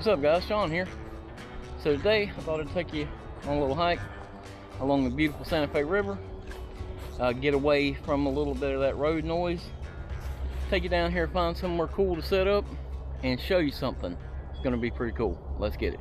What's up guys, Sean here. So today I thought I'd take you on a little hike along the beautiful Santa Fe River, get away from a little bit of that road noise, take you down here, find somewhere cool to set up and show you something. It's gonna be pretty cool. Let's get it.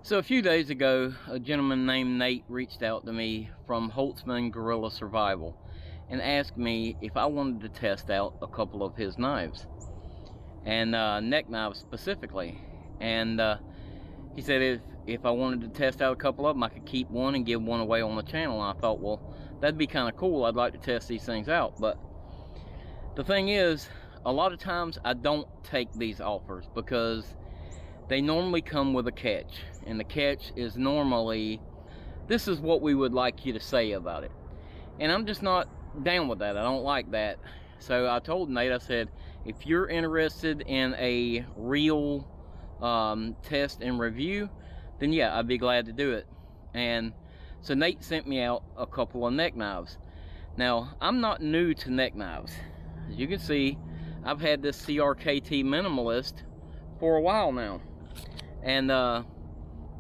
So a few days ago, a gentleman named Nate reached out to me from Holtzmans Gorilla Survival and asked me if I wanted to test out a couple of his knives, and neck knives specifically. And he said if I wanted to test out a couple of them, I could keep one and give one away on the channel. And I thought, well, that'd be kind of cool. I'd like to test these things out. But the thing is, a lot of times I don't take these offers because they normally come with a catch, and the catch is normally, this is what we would like you to say about it. And I'm just not down with that. I don't like that. So I told Nate, I said, if you're interested in a real test and review, then yeah, I'd be glad to do it. And so Nate sent me out a couple of neck knives. Now, I'm not new to neck knives. As you can see, I've had this CRKT Minimalist for a while now. And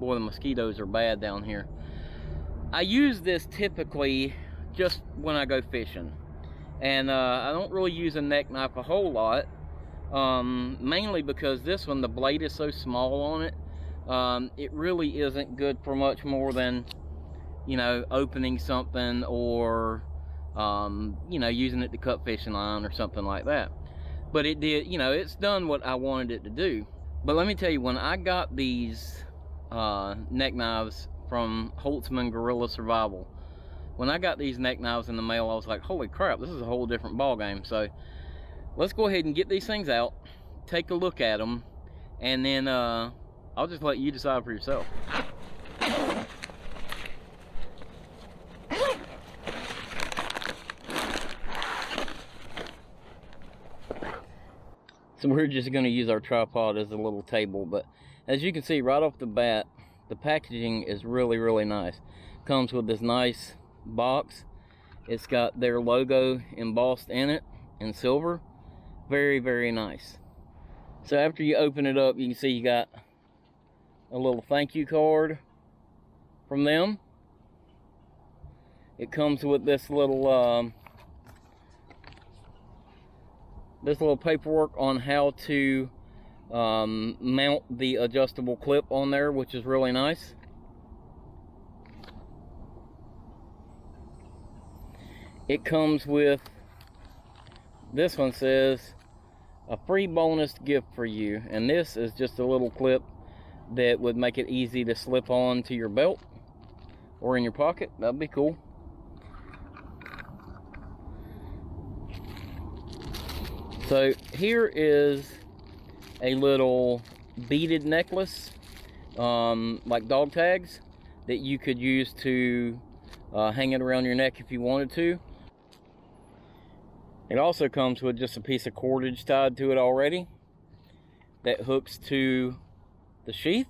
boy, the mosquitoes are bad down here. I use this typically just when I go fishing, and I don't really use a neck knife a whole lot, mainly because this one, the blade is so small on it, it really isn't good for much more than, you know, opening something or you know, using it to cut fishing line or something like that. But it did, you know, it's done what I wanted it to do. But let me tell you, when I got these neck knives from Holtzmans Gorilla Survival, when I got these neck knives in the mail, I was like, holy crap, this is a whole different ball game. So let's go ahead and get these things out, take a look at them, and then I'll just let you decide for yourself. So we're just going to use our tripod as a little table, but as you can see right off the bat, the packaging is really nice. Comes with this nice box. It's got their logo embossed in it in silver. Very nice. So after you open it up, you can see you got a little thank you card from them. It comes with this little paperwork on how to mount the adjustable clip on there, which is really nice. It comes with, this one says, a free bonus gift for you, and this is just a little clip that would make it easy to slip on to your belt or in your pocket. That'd be cool. So here is a little beaded necklace, like dog tags, that you could use to hang it around your neck if you wanted to. It also comes with just a piece of cordage tied to it already that hooks to the sheath.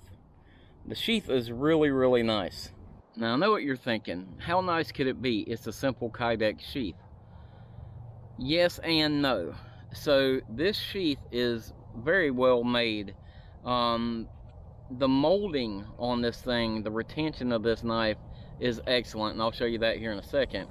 The sheath is really nice. Now I know what you're thinking. How nice could it be? It's a simple Kydex sheath. Yes and no. So this sheath is very well made. The molding on this thing, the retention of this knife is excellent, and I'll show you that here in a second.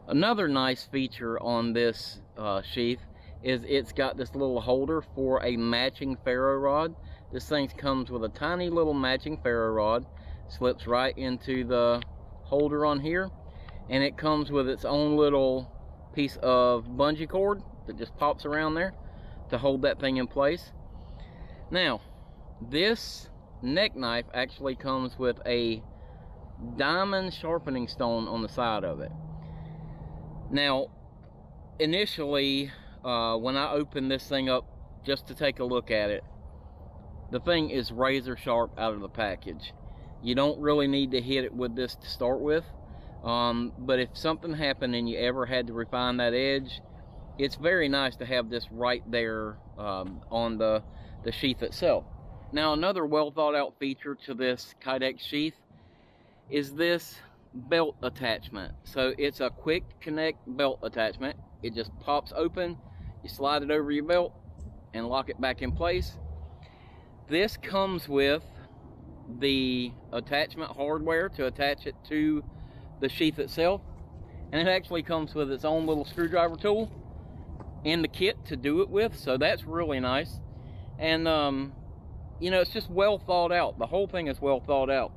Another nice feature on this sheath is it's got this little holder for a matching ferro rod. This thing comes with a tiny little matching ferro rod, slips right into the holder on here, and it comes with its own little piece of bungee cord that just pops around there to hold that thing in place. Now, this neck knife actually comes with a diamond sharpening stone on the side of it. Now, initially, when I opened this thing up just to take a look at it, the thing is razor sharp out of the package. You don't really need to hit it with this to start with. But if something happened and you ever had to refine that edge, it's very nice to have this right there on the sheath itself. Now, another well thought out feature to this Kydex sheath is this belt attachment. So it's a quick connect belt attachment. It just pops open, you slide it over your belt and lock it back in place. This comes with the attachment hardware to attach it to the sheath itself, and it actually comes with its own little screwdriver tool in the kit to do it with, so that's really nice. And you know, it's just well thought out. The whole thing is well thought out.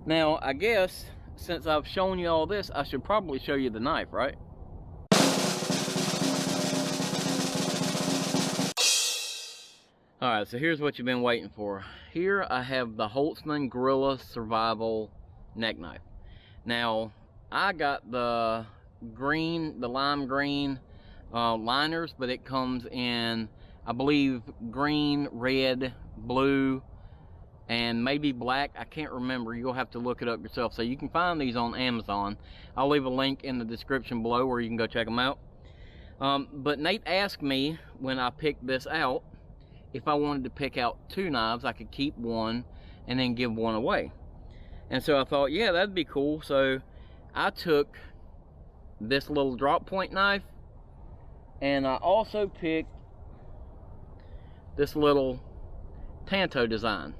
Now, I guess since I've shown you all this, I should probably show you the knife, right? Alright, so here's what you've been waiting for. Here I have the Holtzmans Gorilla Survival neck knife. Now, I got the green, the lime green liners, but it comes in, I believe, green, red, blue, and maybe black. I can't remember. You'll have to look it up yourself. So you can find these on Amazon. I'll leave a link in the description below where you can go check them out. But Nate asked me when I picked this out, if I wanted to pick out 2 knives, I could keep one and then give one away. And so I thought, yeah, that'd be cool. So I took this little drop point knife, and I also picked this little Tanto design.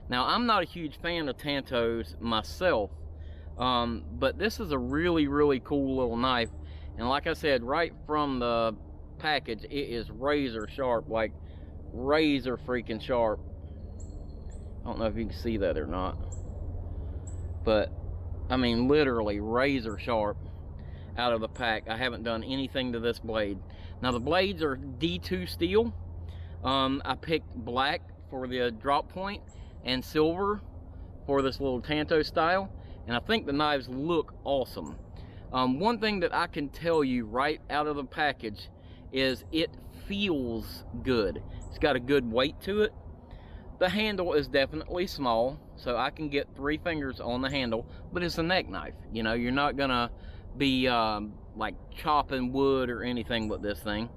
Now, I'm not a huge fan of Tantos myself, but this is a really, really cool little knife. And like I said, right from the package, it is razor sharp, like razor freaking sharp. I don't know if you can see that or not, but I mean literally razor sharp out of the pack. I haven't done anything to this blade. Now, the blades are D2 steel. I picked black for the drop point and silver for this little Tanto style, and I think the knives look awesome. One thing that I can tell you right out of the package is it feels good. It's got a good weight to it. The handle is definitely small, so I can get 3 fingers on the handle, but it's a neck knife. You know, you're not gonna be like chopping wood or anything with this thing.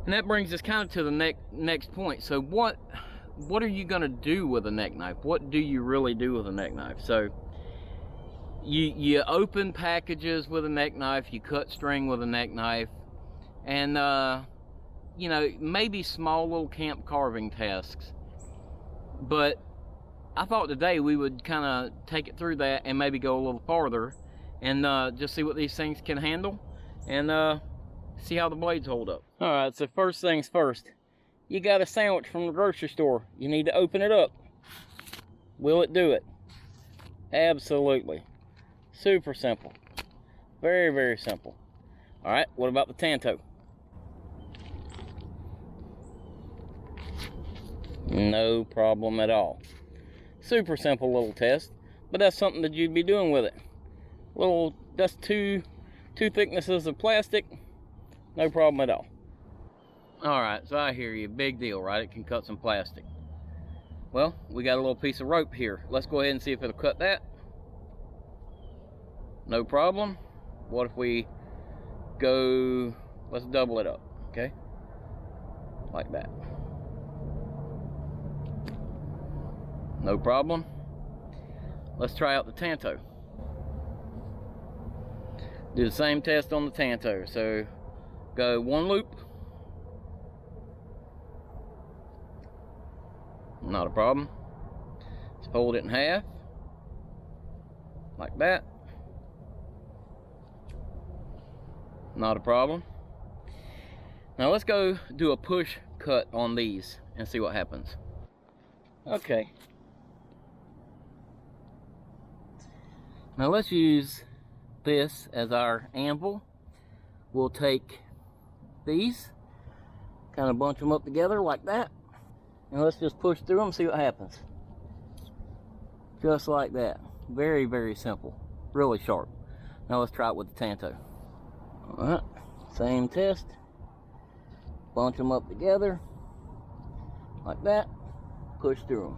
And that brings us kind of to the next point. So what are you gonna do with a neck knife? What do you really do with a neck knife? So you open packages with a neck knife, you cut string with a neck knife, and you know, maybe small little camp carving tasks. But I thought today we would kind of take it through that and maybe go a little farther and just see what these things can handle and see how the blades hold up. All right, so first things first, you got a sandwich from the grocery store. You need to open it up. Will it do it? Absolutely. Super simple. Very, very simple. All right, what about the Tanto? No problem at all. Super simple little test, but that's something that you'd be doing with it. That's two thicknesses of plastic. No problem at all. All right, so I hear you. Big deal, right? It can cut some plastic. Well, we got a little piece of rope here. Let's go ahead and see if it'll cut that. No problem. What if we go, let's double it up, okay? Like that. No problem. Let's try out the Tanto. Do the same test on the Tanto. So go 1 loop. Not a problem. Let's fold it in half. Like that. Not a problem. Now let's go do a push cut on these and see what happens. Okay. Now let's use this as our anvil. We'll take these, kind of bunch them up together like that, and let's just push through them, see what happens. Just like that. Very, very simple. Really sharp. Now let's try it with the Tanto. Alright, same test. Bunch them up together like that. Push through them.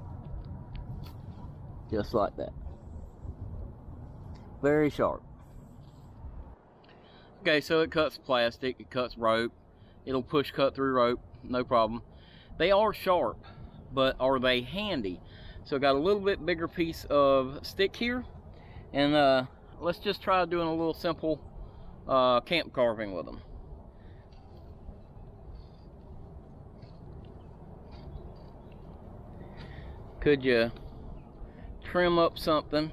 Just like that. Very sharp. Okay, so it cuts plastic, it cuts rope, it'll push cut through rope, no problem. They are sharp, but are they handy? So I got a little bit bigger piece of stick here, and let's just try doing a little simple camp carving with them. Could you trim up something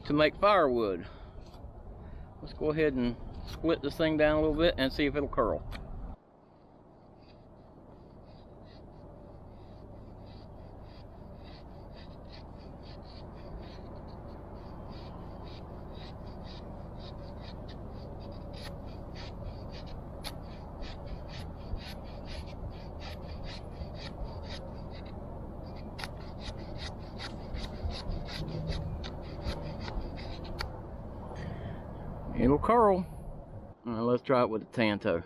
to make firewood? Let's go ahead and split this thing down a little bit and see if it'll curl. It'll curl. All right, let's try it with the Tanto.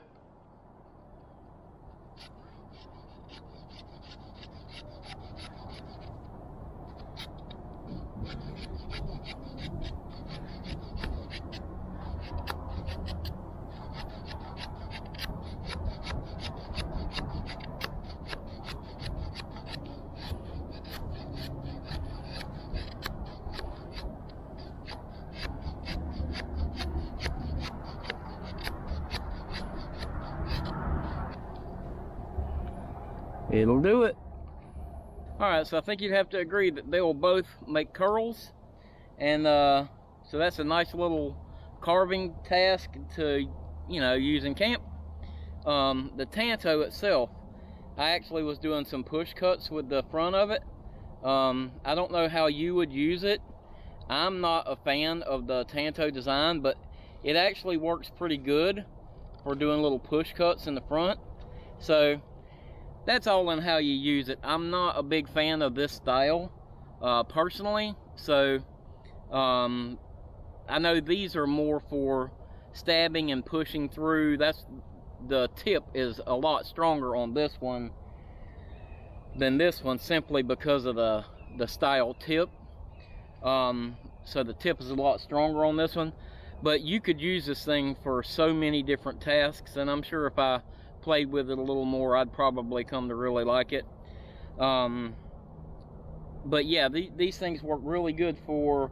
It'll do it. Alright, so I think you'd have to agree that they will both make curls. And so that's a nice little carving task to, you know, use in camp. The Tanto itself, I actually was doing some push cuts with the front of it. I don't know how you would use it. I'm not a fan of the Tanto design, but it actually works pretty good for doing little push cuts in the front. So that's all in how you use it. I'm not a big fan of this style personally, so I know these are more for stabbing and pushing through. That's the tip is a lot stronger on this one than this one, simply because of the style tip. So the tip is a lot stronger on this one, but you could use this thing for so many different tasks, and I'm sure if I played with it a little more, I'd probably come to really like it. But yeah, these things work really good for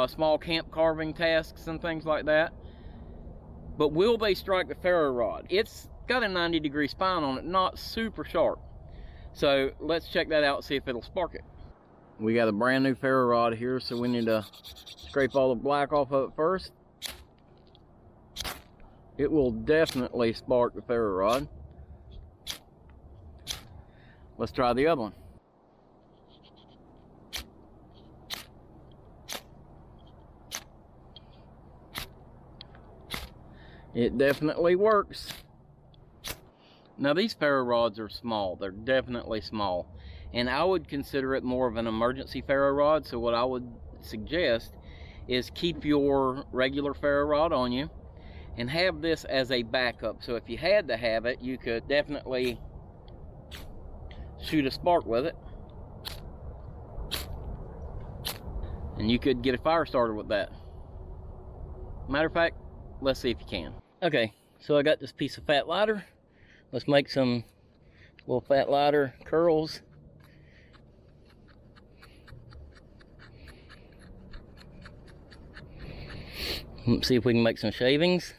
small camp carving tasks and things like that. But will they strike the Ferro Rod? It's got a 90-degree spine on it, not super sharp. So let's check that out and see if it'll spark it. We got a brand new Ferro Rod here, so we need to scrape all the black off of it first. It will definitely spark the Ferro Rod. Let's try the other one. It definitely works. Now these Ferro Rods are small. They're definitely small. And I would consider it more of an emergency Ferro Rod. So what I would suggest is keep your regular Ferro Rod on you and have this as a backup. So if you had to have it, you could definitely shoot a spark with it. And you could get a fire starter with that. Matter of fact, let's see if you can. Okay, so I got this piece of fat lighter. Let's make some little fat lighter curls. Let's see if we can make some shavings.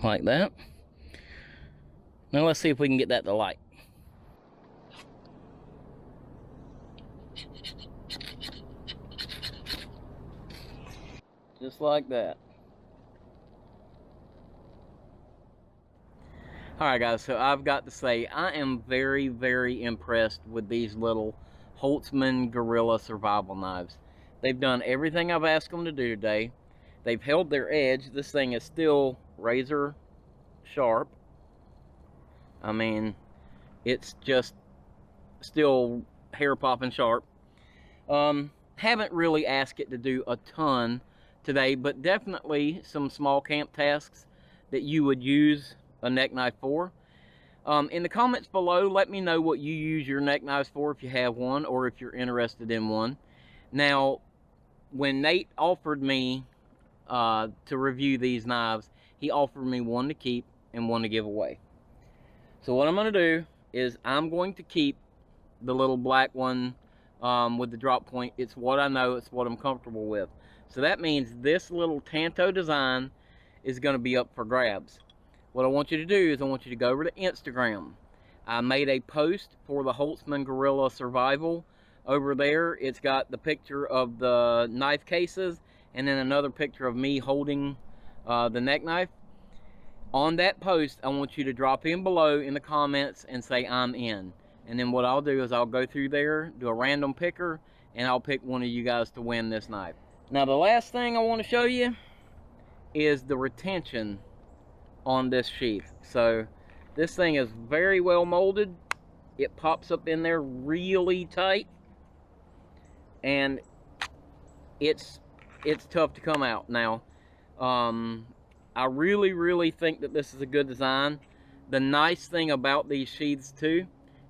Like that. Now let's see if we can get that to light. Just like that. Alright guys, so I've got to say, I am very, very impressed with these little Holtzmans Gorilla Survival knives. They've done everything I've asked them to do today. They've held their edge. This thing is still razor sharp. I mean, it's just still hair popping sharp. Haven't really asked it to do a ton today, but definitely some small camp tasks that you would use a neck knife for. In the comments below, let me know what you use your neck knives for, if you have one, or if you're interested in one. Now, when Nate offered me to review these knives, he offered me one to keep and one to give away. So what I'm going to do is I'm going to keep the little black one with the drop point. It's what I know, it's what I'm comfortable with. So that means this little Tanto design is going to be up for grabs. What I want you to do is I want you to go over to Instagram. I made a post for the Holtzmans Gorilla Survival. Over there, it's got the picture of the knife cases and then another picture of me holding the neck knife. On that post, I want you to drop in below in the comments and say I'm in. And then what I'll do is I'll go through there, do a random picker, and I'll pick one of you guys to win this knife. Now, the last thing I want to show you is the retention on this sheath. So this thing is very well molded. It pops up in there really tight, and it's tough to come out. Now, I really think that this is a good design. The nice thing about these sheaths too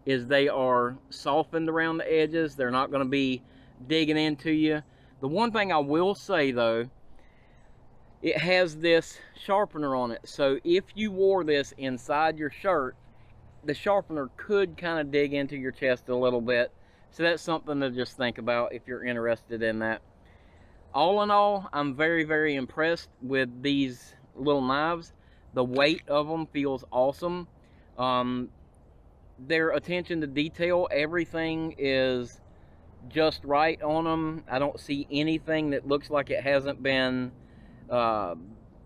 is they are softened around the edges. They're not going to be digging into you. The one thing I will say though, it has this sharpener on it. So if you wore this inside your shirt, the sharpener could kind of dig into your chest a little bit. So that's something to just think about if you're interested in that. All in all, I'm very impressed with these little knives. The weight of them feels awesome. Their attention to detail, everything is just right on them. I don't see anything that looks like it hasn't been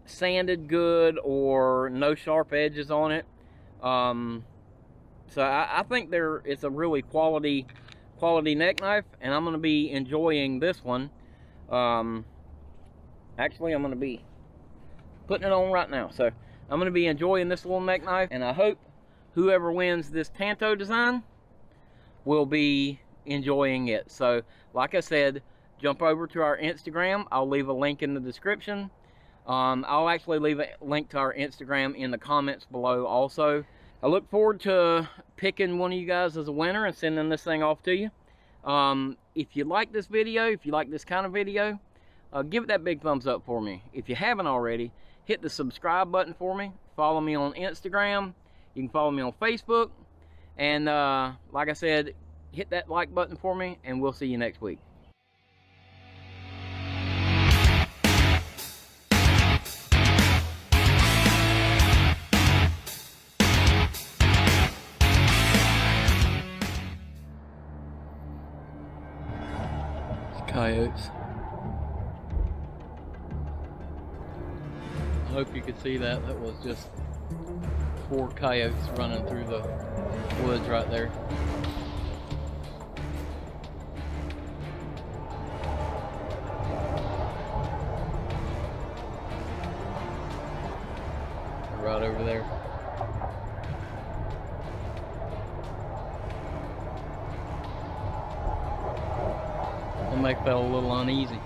sanded good or no sharp edges on it. So I think it's a really quality neck knife, and I'm going to be enjoying this one. Actually, I'm going to be putting it on right now. So I'm going to be enjoying this little neck knife, and I hope whoever wins this Tanto design will be enjoying it. So like I said, jump over to our Instagram. I'll leave a link in the description. I'll actually leave a link to our Instagram in the comments below also. I look forward to picking one of you guys as a winner and sending this thing off to you. If you like this video, if you like this kind of video, give it that big thumbs up for me. If you haven't already, hit the subscribe button for me. Follow me on Instagram. You can follow me on Facebook. And like I said, hit that like button for me, and we'll see you next week. Coyotes. I hope you could see that. That was just 4 coyotes running through the woods right there. Right over there. It'll make that a little uneasy.